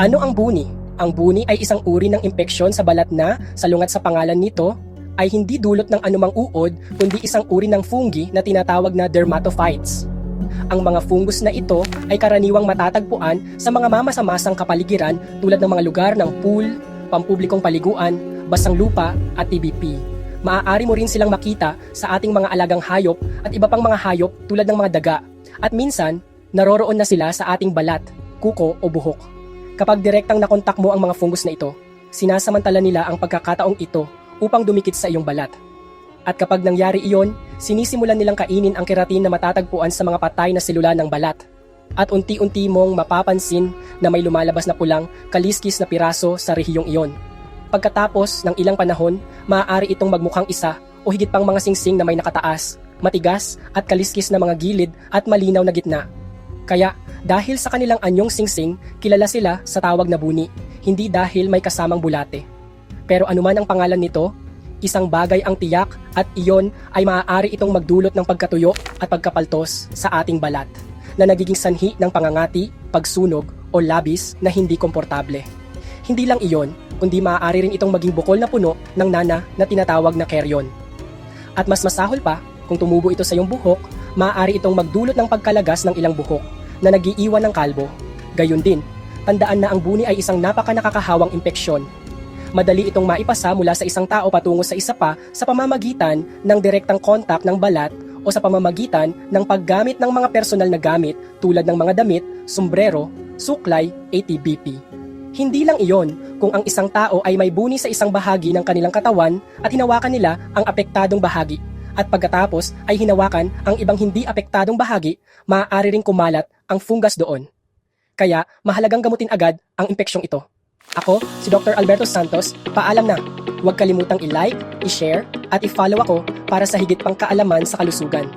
Ano ang buni? Ang buni ay isang uri ng impeksyon sa balat na, salungat sa pangalan nito, ay hindi dulot ng anumang uod kundi isang uri ng fungi na tinatawag na dermatophytes. Ang mga fungus na ito ay karaniwang matatagpuan sa mga mamasamasang kapaligiran tulad ng mga lugar ng pool, pampublikong paliguan, basang lupa at TBP. Maaari mo rin silang makita sa ating mga alagang hayop at iba pang mga hayop tulad ng mga daga. At minsan, naroroon na sila sa ating balat, kuko o buhok. Kapag direktang nakontak mo ang mga fungus na ito, sinasamantala nila ang pagkakataong ito upang dumikit sa iyong balat. At kapag nangyari iyon, sinisimulan nilang kainin ang keratin na matatagpuan sa mga patay na selula ng balat. At unti-unti mong mapapansin na may lumalabas na pulang, kaliskis na piraso sa rehiyong iyon. Pagkatapos ng ilang panahon, maaari itong magmukhang isa o higit pang mga singsing na may nakataas, matigas at kaliskis na mga gilid at malinaw na gitna. Kaya, dahil sa kanilang anyong singsing, kilala sila sa tawag na buni, hindi dahil may kasamang bulate. Pero anuman ang pangalan nito, isang bagay ang tiyak at iyon ay maaari itong magdulot ng pagkatuyo at pagkapaltos sa ating balat na nagiging sanhi ng pangangati, pagsunog o labis na hindi komportable. Hindi lang iyon, kundi maaari rin itong maging bukol na puno ng nana na tinatawag na keryon. At mas masahol pa, kung tumubo ito sa iyong buhok, maaari itong magdulot ng pagkalagas ng ilang buhok na nagiiwan ng kalbo. Gayon din, tandaan na ang buni ay isang napaka-nakakahawang impeksyon. Madali itong maipasa mula sa isang tao patungo sa isa pa sa pamamagitan ng direktang kontak ng balat o sa pamamagitan ng paggamit ng mga personal na gamit tulad ng mga damit, sombrero, suklay, ATBP. Hindi lang iyon kung ang isang tao ay may buni sa isang bahagi ng kanilang katawan at hinawakan nila ang apektadong bahagi at pagkatapos ay hinawakan ang ibang hindi apektadong bahagi, maaari ring kumalat ang fungus doon. Kaya mahalagang gamutin agad ang impeksyong ito. Ako, si Dr. Alberto Santos, paalam na. Huwag kalimutang i-like, i-share, at i-follow ako para sa higit pang kaalaman sa kalusugan.